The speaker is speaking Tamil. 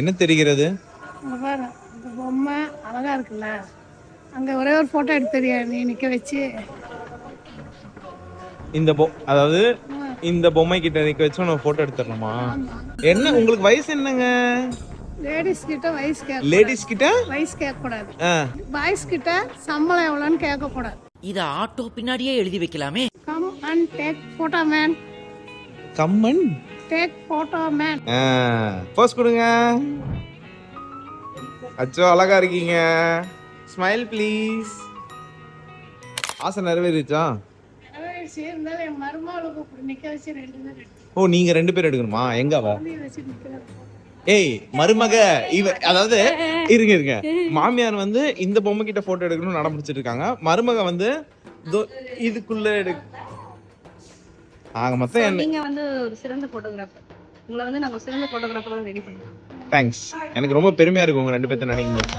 என்ன தெரிகிறது? இங்க பாரு, இந்த பொம்மை அழகா இருக்குல்ல, அங்க ஒரே ஒரு போட்டோ எடுத்து தெரியா நீ நிக்க வச்சு. அதாவது இந்த பொம்மை கிட்ட நிக்க வச்சு நம்ம போட்டோ எடுத்துடணுமா? என்ன உங்களுக்கு வயசு என்னங்க? லேடிஸ் கிட்ட வயசு கேட்க, லேடிஸ் கிட்ட வயசு கேட்க கூடாது. பாய்ஸ் கிட்ட சம்பளம் எவ்வளோன்னு கேட்க கூடாது. இத ஆட்டோ பின்னாடியே எழுதி வைக்கலாமே. Come and take photo man. Come and take photo man. Pose கொடுங்க. அச்சோ அழகா இருக்கீங்க. Smile please. ஆசை நிறைவேறிச்சா? இருந்தாலும் என் மருமகளுக்கு இப்படி நிக்க வச்சு 2 பேர் எடுத்து. ஓ நீங்க 2 பேர் எடுக்கணுமா? எங்க அவ? வச்சு நிக்கிறாங்க. ஏய் மருமக அதாவது இருங்க மாமியார் வந்து இந்த பொம்மை கிட்ட போட்டோ எடுக்கணும்னு நடம் பிடிச்சிட்டு இருக்காங்க. மருமக வந்து இதுக்குள்ள ஆக மொத்தம் நீங்க வந்து ஒரு சிறந்த போட்டோகிராஃபர். உங்களை வந்து நாங்க சிறந்த போட்டோகிராஃபரா ரெடி பண்ணுவோம். தேங்க்ஸ். எனக்கு ரொம்ப பெருமையா இருக்கு உங்க 2 பேர்த்த நினைக்கும் போது.